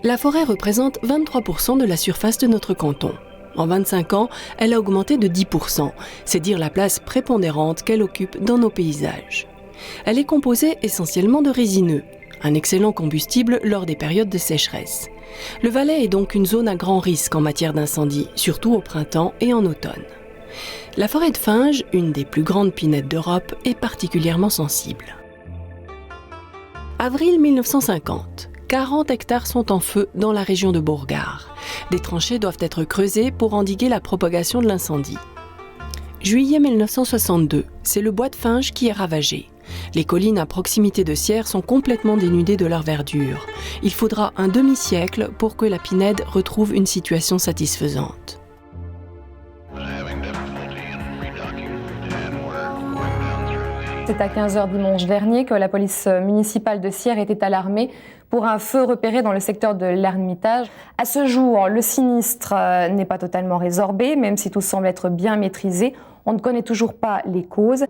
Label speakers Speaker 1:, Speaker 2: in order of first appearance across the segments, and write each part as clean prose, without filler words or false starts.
Speaker 1: La forêt représente 23% de la surface de notre canton. En 25 ans, elle a augmenté de 10%, c'est dire la place prépondérante qu'elle occupe dans nos paysages. Elle est composée essentiellement de résineux, un excellent combustible lors des périodes de sécheresse. Le Valais est donc une zone à grand risque en matière d'incendie, surtout au printemps et en automne. La forêt de Finges, une des plus grandes pinèdes d'Europe, est particulièrement sensible. Avril 1950. 40 hectares sont en feu dans la région de Bourgard. Des tranchées doivent être creusées pour endiguer la propagation de l'incendie. Juillet 1962, c'est le bois de Finges qui est ravagé. Les collines à proximité de Sierre sont complètement dénudées de leur verdure. Il faudra un demi-siècle pour que la pinède retrouve une situation satisfaisante.
Speaker 2: C'est à 15h dimanche dernier que la police municipale de Sierre était alarmée pour un feu repéré dans le secteur de l'Ermitage. À ce jour, le sinistre n'est pas totalement résorbé, même si tout semble être bien maîtrisé. On ne connaît toujours pas les causes.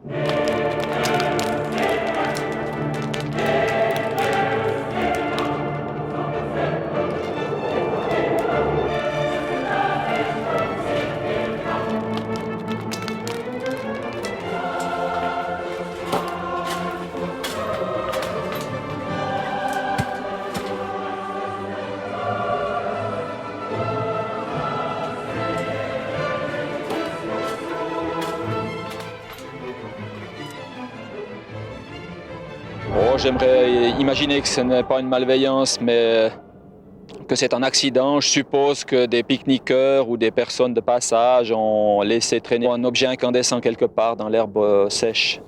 Speaker 3: J'aimerais imaginer que ce n'est pas une malveillance, mais que c'est un accident. Je suppose que des pique-niqueurs ou des personnes de passage ont laissé traîner un objet incandescent quelque part dans l'herbe sèche.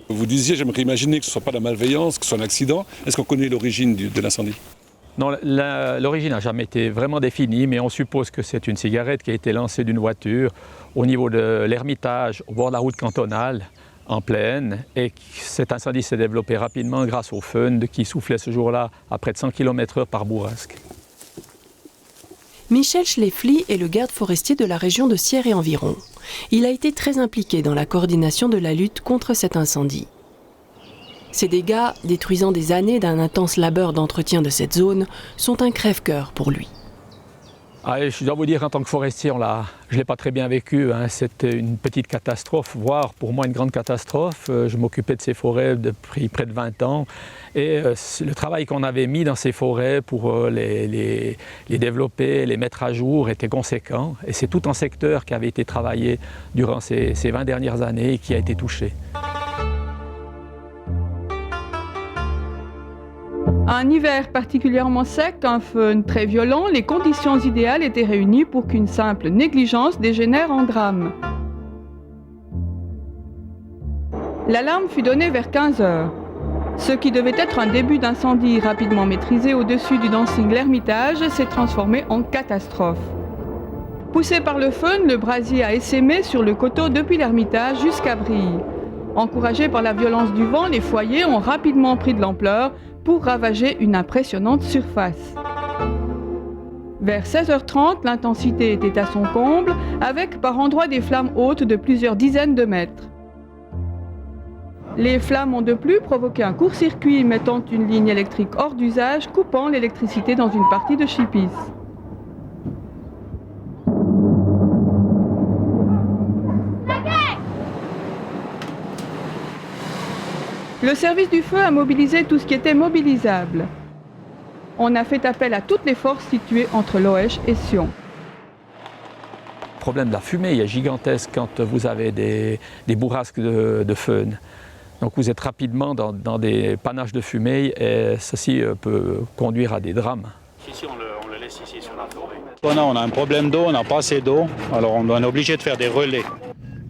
Speaker 4: Vous disiez, j'aimerais imaginer que ce ne soit pas de la malveillance, que ce soit un accident. Est-ce qu'on connaît l'origine de l'incendie ?
Speaker 5: Non, l'origine n'a jamais été vraiment définie, mais on suppose que c'est une cigarette qui a été lancée d'une voiture au niveau de l'Ermitage, au bord de la route cantonale, en plaine, et cet incendie s'est développé rapidement grâce au fun qui soufflait ce jour-là à près de 100 km/h par bourrasque.
Speaker 1: Michel Schlefly est le garde forestier de la région de Sierre et environ. Il a été très impliqué dans la coordination de la lutte contre cet incendie. Ces dégâts, détruisant des années d'un intense labeur d'entretien de cette zone, sont un crève-cœur pour lui.
Speaker 5: Je dois vous dire, en tant que forestier, je ne l'ai pas très bien vécu. C'était une petite catastrophe, voire pour moi une grande catastrophe. Je m'occupais de ces forêts depuis près de 20 ans. Et le travail qu'on avait mis dans ces forêts pour les développer, les mettre à jour était conséquent. Et c'est tout un secteur qui avait été travaillé durant ces 20 dernières années et qui a été touché.
Speaker 6: Un hiver particulièrement sec, un feu très violent, les conditions idéales étaient réunies pour qu'une simple négligence dégénère en drame. L'alarme fut donnée vers 15h. Ce qui devait être un début d'incendie rapidement maîtrisé au-dessus du dancing l'Ermitage s'est transformé en catastrophe. Poussé par le feu, le brasier a essaimé sur le coteau depuis l'Ermitage jusqu'à Brie. Encouragés par la violence du vent, les foyers ont rapidement pris de l'ampleur pour ravager une impressionnante surface. Vers 16h30, l'intensité était à son comble, avec par endroits des flammes hautes de plusieurs dizaines de mètres. Les flammes ont de plus provoqué un court-circuit mettant une ligne électrique hors d'usage, coupant l'électricité dans une partie de Chipis. Le service du feu a mobilisé tout ce qui était mobilisable. On a fait appel à toutes les forces situées entre Loèche et Sion.
Speaker 5: Le problème de la fumée est gigantesque quand vous avez des bourrasques de feu. Donc vous êtes rapidement dans des panaches de fumée et ceci peut conduire à des drames.
Speaker 7: Ici, on le laisse ici sur la forêt. On a un problème d'eau, on n'a pas assez d'eau, alors on est obligé de faire des relais.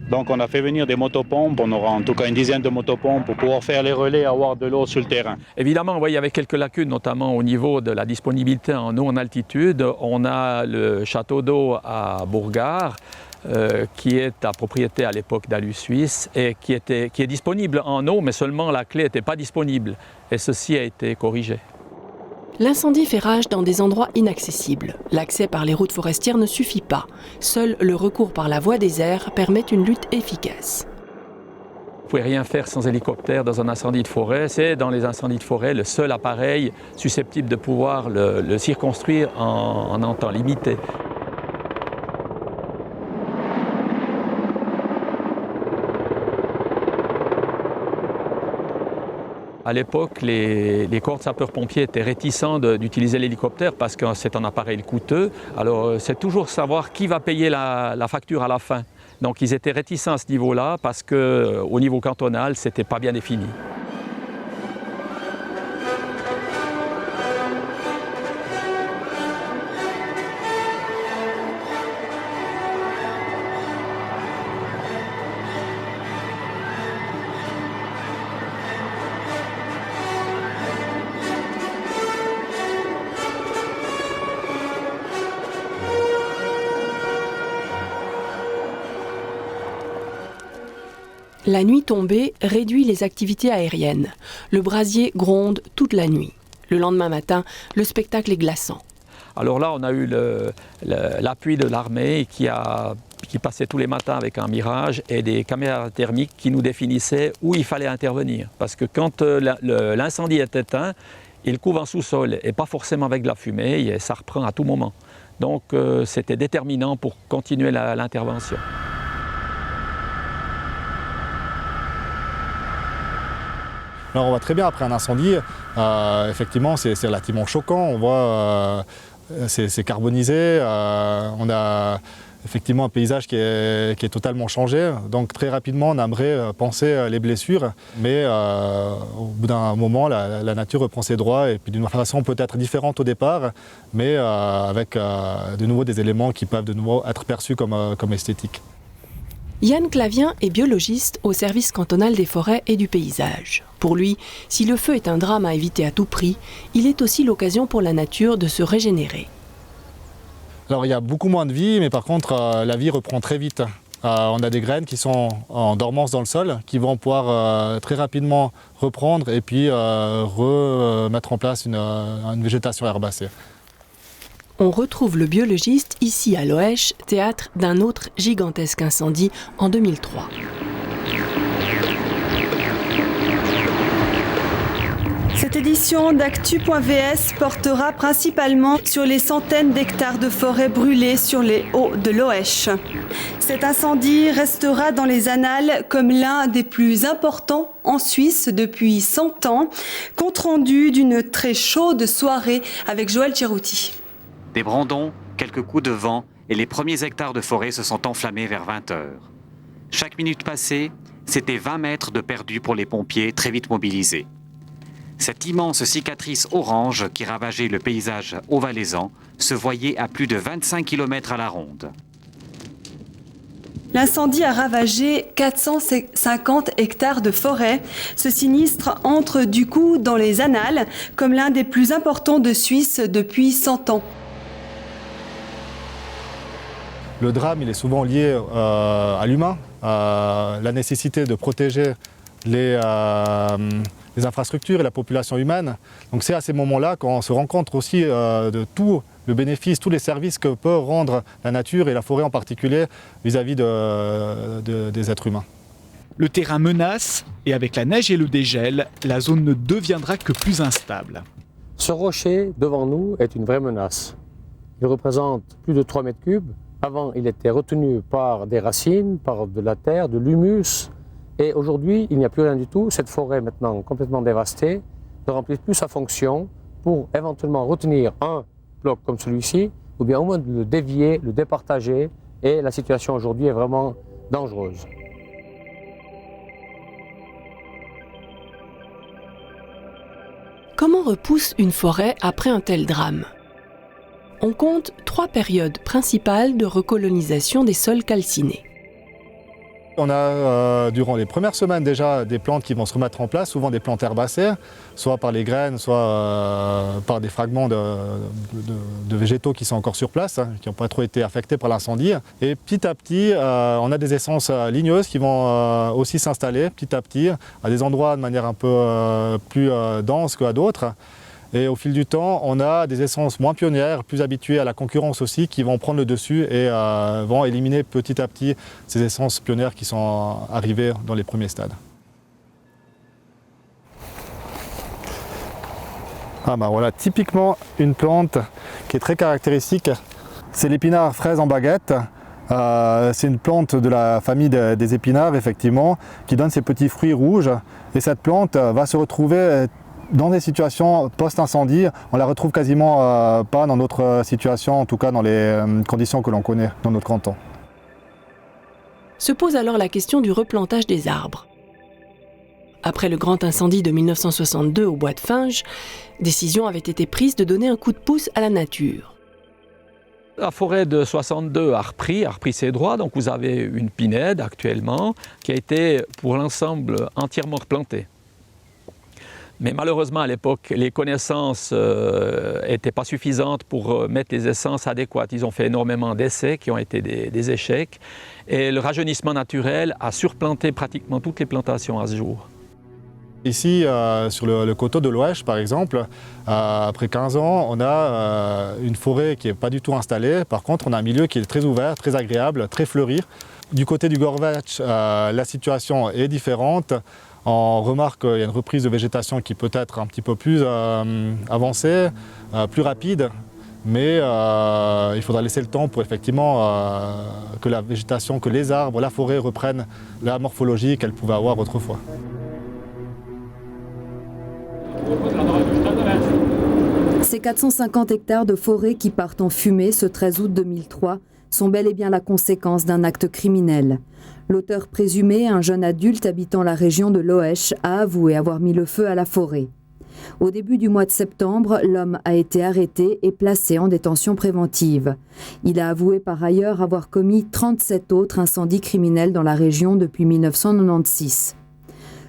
Speaker 7: Donc on a fait venir des motopompes, on aura en tout cas une dizaine de motopompes pour pouvoir faire les relais et avoir de l'eau sur le terrain.
Speaker 5: Évidemment, il y avait quelques lacunes, notamment au niveau de la disponibilité en eau en altitude. On a le château d'eau à Bourgard, qui est à propriété à l'époque d'Alu Suisse et qui est disponible en eau, mais seulement la clé n'était pas disponible. Et ceci a été corrigé.
Speaker 1: L'incendie fait rage dans des endroits inaccessibles. L'accès par les routes forestières ne suffit pas. Seul le recours par la voie des airs permet une lutte efficace.
Speaker 5: ne pouvez rien faire sans hélicoptère dans un incendie de forêt. C'est dans les incendies de forêt le seul appareil susceptible de pouvoir le circonscrire en un temps limité. À l'époque, les corps de sapeurs-pompiers étaient réticents d'utiliser l'hélicoptère parce que c'est un appareil coûteux. Alors c'est toujours savoir qui va payer la facture à la fin. Donc ils étaient réticents à ce niveau-là parce qu'au niveau cantonal, ce n'était pas bien défini.
Speaker 1: La nuit tombée réduit les activités aériennes. Le brasier gronde toute la nuit. Le lendemain matin, le spectacle est glaçant.
Speaker 5: Alors là, on a eu l'appui de l'armée qui passait tous les matins avec un Mirage et des caméras thermiques qui nous définissaient où il fallait intervenir. Parce que quand l'incendie est éteint, il couvre en sous-sol et pas forcément avec de la fumée et ça reprend à tout moment. Donc c'était déterminant pour continuer l'intervention.
Speaker 8: Alors on voit très bien après un incendie, effectivement c'est relativement choquant, on voit c'est carbonisé, on a effectivement un paysage qui est totalement changé, donc très rapidement on aimerait penser les blessures, mais au bout d'un moment la nature reprend ses droits et puis d'une façon peut-être différente au départ, mais avec de nouveau des éléments qui peuvent de nouveau être perçus comme esthétiques.
Speaker 1: Yann Clavien est biologiste au service cantonal des forêts et du paysage. Pour lui, si le feu est un drame à éviter à tout prix, il est aussi l'occasion pour la nature de se régénérer.
Speaker 8: Alors il y a beaucoup moins de vie, mais par contre la vie reprend très vite. On a des graines qui sont en dormance dans le sol, qui vont pouvoir très rapidement reprendre et puis remettre en place une végétation herbacée.
Speaker 1: On retrouve le biologiste ici à Loèche, théâtre d'un autre gigantesque incendie en 2003.
Speaker 9: Cette édition d'Actu.vs portera principalement sur les centaines d'hectares de forêts brûlées sur les hauts de Loèche. Cet incendie restera dans les annales comme l'un des plus importants en Suisse depuis 100 ans, compte rendu d'une très chaude soirée avec Joël Tcherouti.
Speaker 10: Des brandons, quelques coups de vent et les premiers hectares de forêt se sont enflammés vers 20 heures. Chaque minute passée, c'était 20 mètres de perdu pour les pompiers très vite mobilisés. Cette immense cicatrice orange qui ravageait le paysage haut-valaisan se voyait à plus de 25 km à la ronde.
Speaker 9: L'incendie a ravagé 450 hectares de forêt. Ce sinistre entre du coup dans les annales comme l'un des plus importants de Suisse depuis 100 ans.
Speaker 8: Le drame, il est souvent lié à l'humain, à la nécessité de protéger les infrastructures et la population humaine. Donc c'est à ces moments-là qu'on se rend compte aussi de tout le bénéfice, tous les services que peut rendre la nature et la forêt en particulier vis-à-vis des êtres humains.
Speaker 11: Le terrain menace et avec la neige et le dégel, la zone ne deviendra que plus instable.
Speaker 12: Ce rocher devant nous est une vraie menace. Il représente plus de 3 mètres cubes. Avant, il était retenu par des racines, par de la terre, de l'humus. Et aujourd'hui, il n'y a plus rien du tout. Cette forêt, maintenant complètement dévastée, ne remplit plus sa fonction pour éventuellement retenir un bloc comme celui-ci, ou bien au moins de le dévier, le départager. Et la situation aujourd'hui est vraiment dangereuse.
Speaker 1: Comment repousse une forêt après un tel drame ? On compte 3 périodes principales de recolonisation des sols calcinés.
Speaker 8: On a durant les premières semaines déjà des plantes qui vont se remettre en place, souvent des plantes herbacées, soit par les graines, soit par des fragments de végétaux qui sont encore sur place, qui n'ont pas trop été affectés par l'incendie. Et petit à petit, on a des essences ligneuses qui vont aussi s'installer petit à petit à des endroits de manière un peu plus dense qu'à d'autres. Et au fil du temps, on a des essences moins pionnières, plus habituées à la concurrence aussi, qui vont prendre le dessus et vont éliminer petit à petit ces essences pionnières qui sont arrivées dans les premiers stades. Ah bah voilà, typiquement une plante qui est très caractéristique, c'est l'épinard fraise en baguette. C'est une plante de la famille des épinards, effectivement, qui donne ses petits fruits rouges. Et cette plante va se retrouver dans des situations post-incendie. On la retrouve quasiment pas dans d'autres situations, en tout cas dans les conditions que l'on connaît dans notre canton.
Speaker 1: Se pose alors la question du replantage des arbres. Après le grand incendie de 1962 au bois de Finges, décision avait été prise de donner un coup de pouce à la nature.
Speaker 5: La forêt de 62 a repris ses droits, donc vous avez une pinède actuellement qui a été pour l'ensemble entièrement replantée. Mais malheureusement à l'époque, les connaissances n'étaient pas suffisantes pour mettre les essences adéquates. Ils ont fait énormément d'essais qui ont été des échecs et le rajeunissement naturel a surplanté pratiquement toutes les plantations à ce jour.
Speaker 8: Ici, sur le coteau de l'Ouèche, par exemple, après 15 ans, on a une forêt qui n'est pas du tout installée. Par contre, on a un milieu qui est très ouvert, très agréable, très fleuri. Du côté du Gorvetch, la situation est différente. On remarque qu'il y a une reprise de végétation qui peut être un petit peu plus avancée, plus rapide. Mais il faudra laisser le temps pour effectivement que la végétation, que les arbres, la forêt reprennent la morphologie qu'elle pouvait avoir autrefois.
Speaker 13: Ces 450 hectares de forêt qui partent en fumée ce 13 août 2003 sont bel et bien la conséquence d'un acte criminel. L'auteur présumé, un jeune adulte habitant la région de l'Oèche, a avoué avoir mis le feu à la forêt. Au début du mois de septembre, l'homme a été arrêté et placé en détention préventive. Il a avoué par ailleurs avoir commis 37 autres incendies criminels dans la région depuis 1996.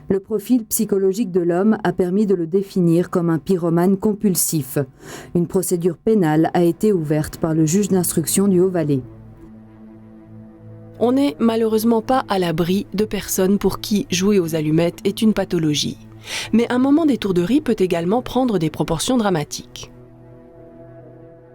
Speaker 13: Le profil psychologique de l'homme a permis de le définir comme un pyromane compulsif. Une procédure pénale a été ouverte par le juge d'instruction du Haut-Valais.
Speaker 1: On n'est malheureusement pas à l'abri de personnes pour qui jouer aux allumettes est une pathologie. Mais un moment d'étourderie peut également prendre des proportions dramatiques.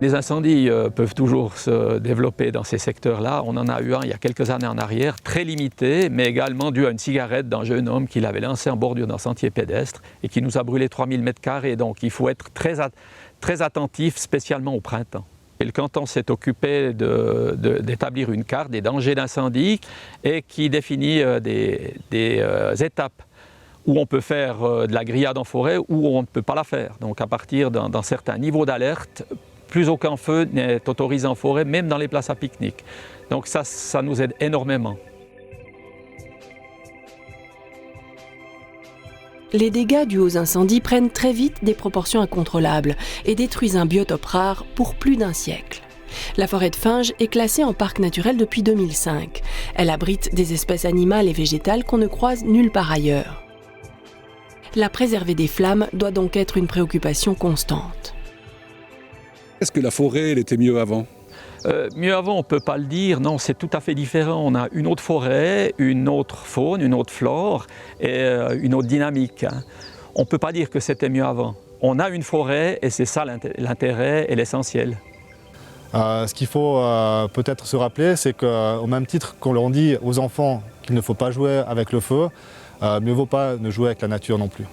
Speaker 5: Les incendies peuvent toujours se développer dans ces secteurs-là. On en a eu un il y a quelques années en arrière, très limité, mais également dû à une cigarette d'un jeune homme qui l'avait lancé en bordure d'un sentier pédestre et qui nous a brûlé 3000 m². Donc il faut être très attentif, spécialement au printemps. Et le canton s'est occupé d'établir une carte des dangers d'incendie et qui définit des étapes où on peut faire de la grillade en forêt ou on ne peut pas la faire. Donc à partir d'un certain niveau d'alerte, plus aucun feu n'est autorisé en forêt, même dans les places à pique-nique. Donc ça nous aide énormément.
Speaker 1: Les dégâts dus aux incendies prennent très vite des proportions incontrôlables et détruisent un biotope rare pour plus d'un siècle. La forêt de Finges est classée en parc naturel depuis 2005. Elle abrite des espèces animales et végétales qu'on ne croise nulle part ailleurs. La préserver des flammes doit donc être une préoccupation constante.
Speaker 4: Est-ce que la forêt elle était mieux avant ?
Speaker 5: Mieux avant, on ne peut pas le dire. Non, c'est tout à fait différent. On a une autre forêt, une autre faune, une autre flore et une autre dynamique. On ne peut pas dire que c'était mieux avant. On a une forêt et c'est ça l'intérêt et l'essentiel.
Speaker 8: Ce qu'il faut peut-être se rappeler, c'est qu'au même titre qu'on leur dit aux enfants qu'il ne faut pas jouer avec le feu, mieux vaut pas ne jouer avec la nature non plus.